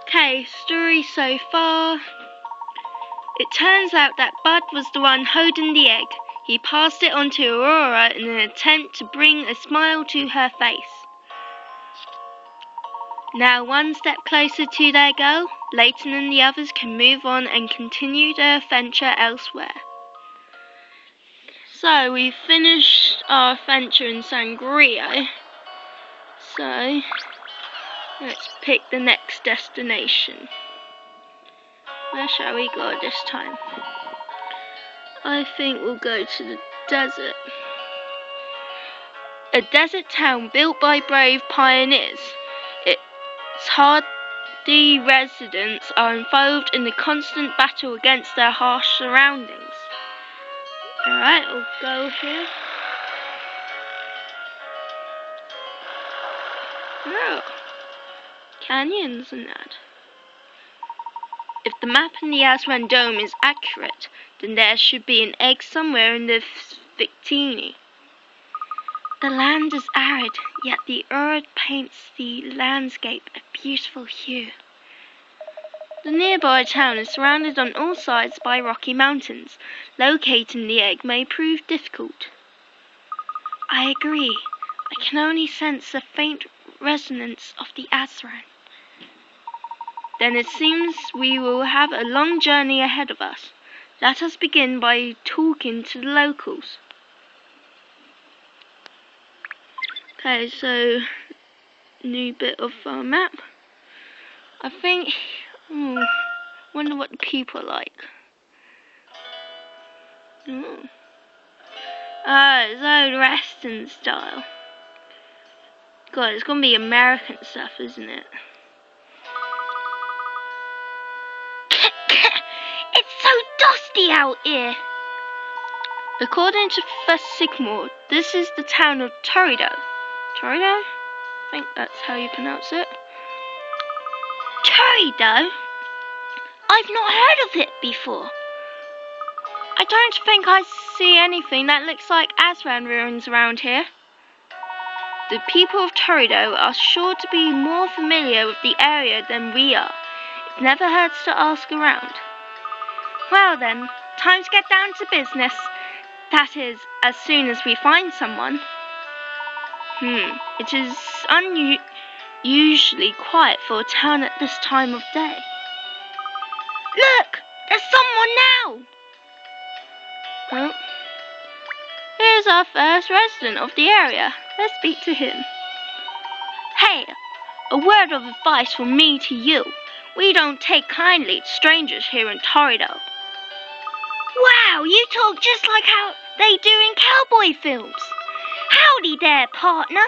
Okay, story so far. It turns out that Bud was the one holding the egg. He passed it on to Aurora in an attempt to bring a smile to her face. Now one step closer to their goal, Layton and the others can move on and continue their adventure elsewhere. So we finished our adventure in Sangria. So let's pick the next destination. Where shall we go this time? I think we'll go to the desert. A desert town built by brave pioneers. Its hardy residents are involved in the constant battle against their harsh surroundings. Alright, we'll go here. Oh, canyons and that. If the map in the Azran dome is accurate, then there should be an egg somewhere in the Victini. The land is arid, yet the earth paints the landscape a beautiful hue. The nearby town is surrounded on all sides by rocky mountains. Locating the egg may prove difficult. I agree. I can only sense a faint resonance of the Azran. Then it seems we will have a long journey ahead of us. Let us begin by talking to the locals. Okay, so new bit of our map. I think, wonder what the people are like. It's old Western style. God, it's gonna be American stuff, isn't it? It's so dusty out here. According to Professor Sycamore, this is the town of Torido. Torido? I think that's how you pronounce it. Torido? I've not heard of it before. I don't think I see anything that looks like Azran ruins around here. The people of Torido are sure to be more familiar with the area than we are. It never hurts to ask around. Well then, time to get down to business. That is, as soon as we find someone. It is unusually quiet for a town at this time of day. Look! There's someone now! Well, here's our first resident of the area. Let's speak to him. Hey, a word of advice from me to you. We don't take kindly to strangers here in Torido. Wow, you talk just like how they do in cowboy films. Howdy there, partner.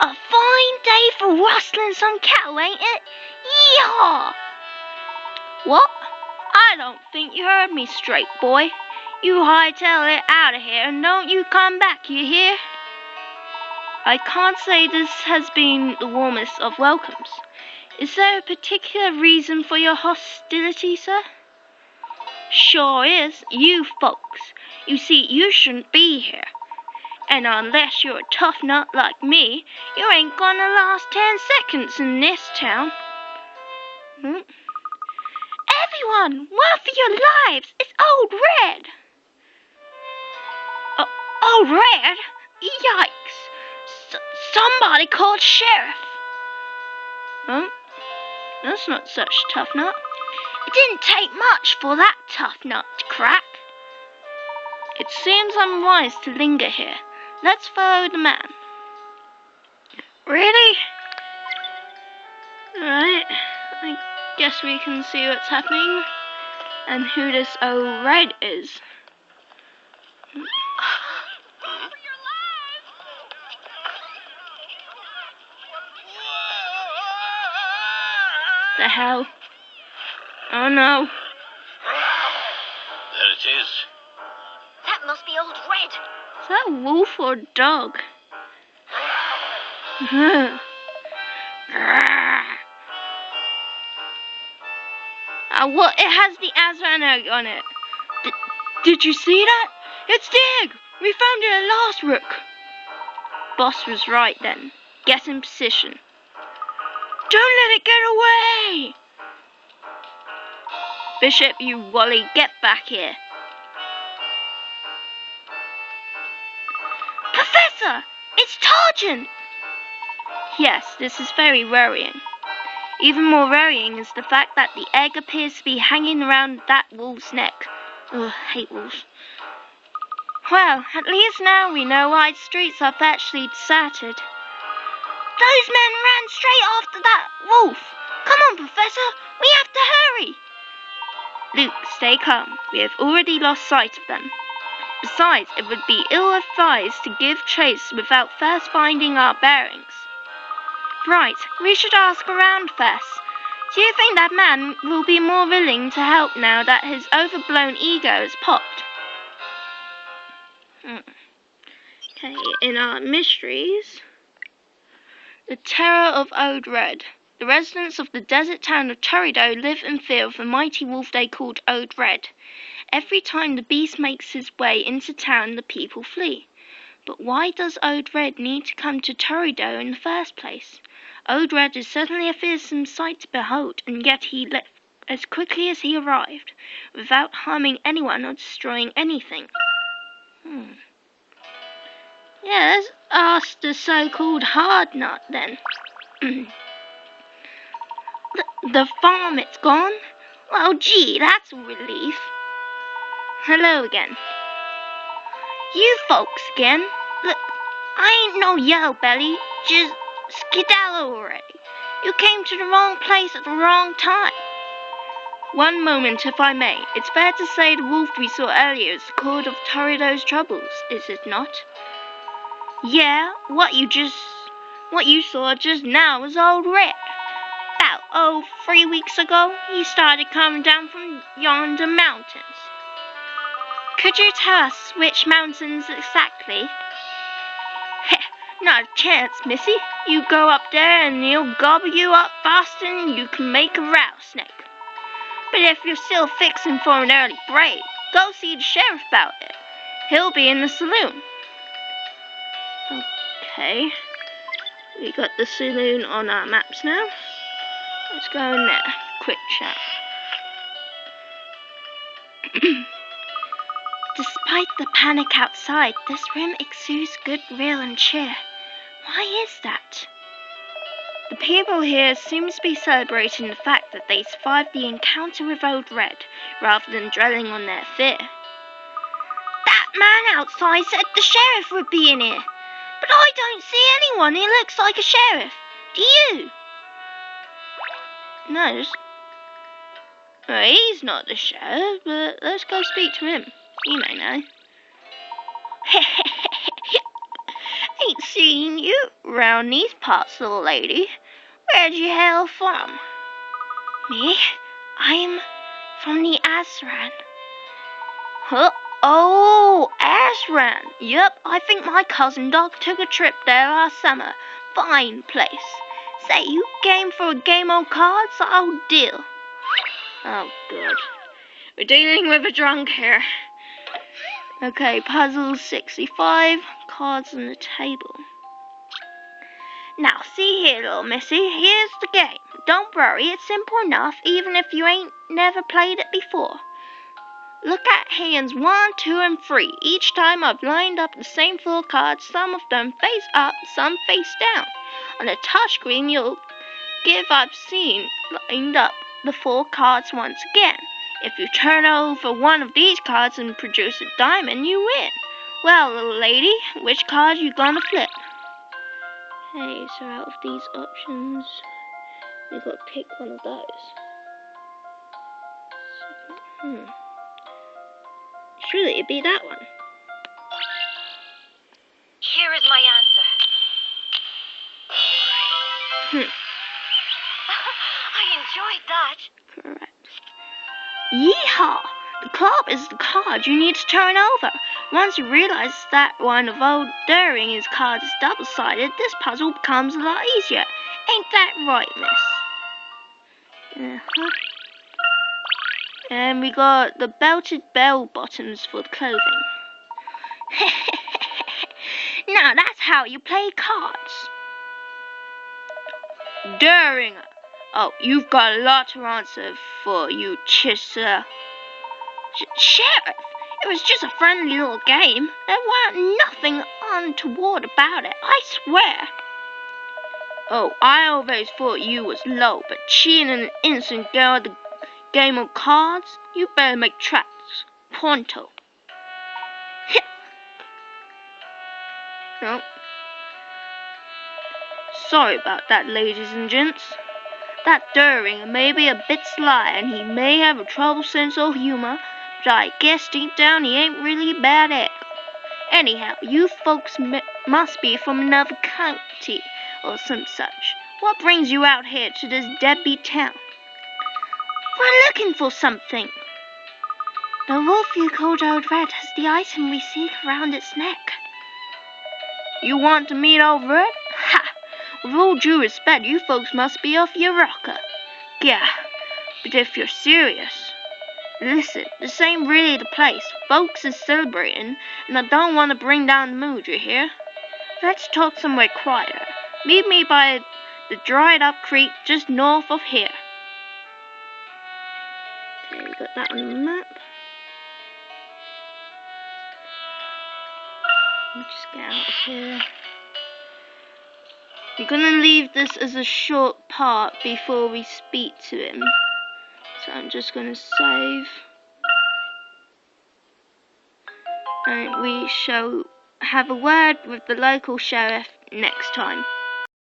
A fine day for rustling some cattle, ain't it? Yeehaw! What? I don't think you heard me straight, boy. You hightail it out of here and don't you come back, you hear? I can't say this has been the warmest of welcomes. Is there a particular reason for your hostility, sir? Sure is, you folks. You see, you shouldn't be here. And unless you're a tough nut like me, you ain't gonna last 10 seconds in this town. Everyone, run for your lives! It's Old Red! Old Red? Yikes! Somebody called sheriff! That's not such a tough nut. It didn't take much for that tough nut to crack. It seems unwise to linger here. Let's follow the man. Really? Alright, I guess we can see what's happening and who this Old Red is. The hell? Oh no. There it is. That must be Old Red. Is that a wolf or a dog? What? It has the Azran egg on it. Did you see that? It's the egg! We found it at last, Rook. Boss was right then. Get in position. Don't let it get away! Bishop, you Wally, get back here. Professor! It's Targent! Yes, this is very worrying. Even more worrying is the fact that the egg appears to be hanging around that wolf's neck. Ugh, hate wolves. Well, at least now we know why streets are virtually deserted. Those men ran straight after that wolf. Come on, Professor, we have to hurry. Luke, stay calm. We have already lost sight of them. Besides, it would be ill-advised to give chase without first finding our bearings. Right, we should ask around first. Do you think that man will be more willing to help now that his overblown ego has popped? Okay, in our mysteries, the terror of Ode Red. The residents of the desert town of Torrido live in fear of a mighty wolf they called Ode Red. Every time the beast makes his way into town, the people flee. But why does Ode Red need to come to Torrido in the first place? Ode Red is certainly a fearsome sight to behold, and yet he left as quickly as he arrived, without harming anyone or destroying anything. Yeah, let's ask the so-called hard nut then. The farm, it's gone? Well, gee, that's a relief. Hello again. You folks again? Look, I ain't no yellow belly, just skedaddle already. You came to the wrong place at the wrong time. One moment, if I may. It's fair to say the wolf we saw earlier is the cause of Torrido's troubles, is it not? Yeah, what you saw just now was Old Red. About, 3 weeks ago, he started coming down from yonder mountains. Could you tell us which mountains exactly? Not a chance, missy. You go up there and he'll gobble you up faster than you can make a rattlesnake. But if you're still fixing for an early break, go see the sheriff about it. He'll be in the saloon. Okay. We got the saloon on our maps now. Let's go in there. Quick chat. Despite the panic outside, this room exudes goodwill and cheer. Why is that? The people here seem to be celebrating the fact that they survived the encounter with Old Red, rather than dwelling on their fear. That man outside said the sheriff would be in here, but I don't see anyone who looks like a sheriff. Do you? No, well, he's not the sheriff, but let's go speak to him. He may know. Ain't seen you round these parts, little lady. Where'd you hail from? Me? I'm from the Azran. Huh? Oh, Azran. Yep, I think my cousin Doc took a trip there last summer. Fine place. Say, you game for a game of cards? I'll deal. Oh, good. We're dealing with a drunk here. Okay, puzzle 65, cards on the table. Now, see here, little missy, here's the game. Don't worry, it's simple enough, even if you ain't never played it before. Look at hands 1, 2, and 3. Each time I've lined up the same 4 cards, some of them face up, some face down. On the touchscreen, you'll give I've seen lined up the 4 cards once again. If you turn over one of these cards and produce a diamond, you win. Well, little lady, which card you gonna flip? Okay, so out of these options, we've got to pick one of those. Surely it'd be that one. Here is my answer. I enjoyed that. Correct. Yeehaw! The club is the card you need to turn over. Once you realize that one of old Daring's cards is double-sided, this puzzle becomes a lot easier. Ain't that right, miss? And we got the belted bell bottoms for the clothing. Now that's how you play cards. Daring, Oh, you've got a lot to answer for, you Chisser. Sheriff, it was just a friendly little game. There weren't nothing untoward about it, I swear. Oh, I always thought you was low, but cheating an innocent girl at the game of cards? You better make tracks. Pronto. No. Sorry about that, ladies and gents. That During may be a bit sly, and he may have a troubled sense of humor, but I guess deep down he ain't really bad at it. Anyhow, you folks must be from another county or some such. What brings you out here to this deadbeat town? We're looking for something. The wolf you called Old Red has the item we seek around its neck. You want to meet Old Red? Ha! With all due respect, you folks must be off your rocker. Yeah, but if you're serious... Listen, this ain't really the place. Folks is celebrating, and I don't want to bring down the mood, you hear? Let's talk somewhere quieter. Meet me by the dried-up creek just north of here. Okay, we got that on the map. Let me just get out of here. I'm gonna leave this as a short part before we speak to him. So I'm just gonna save. And we shall have a word with the local sheriff next time.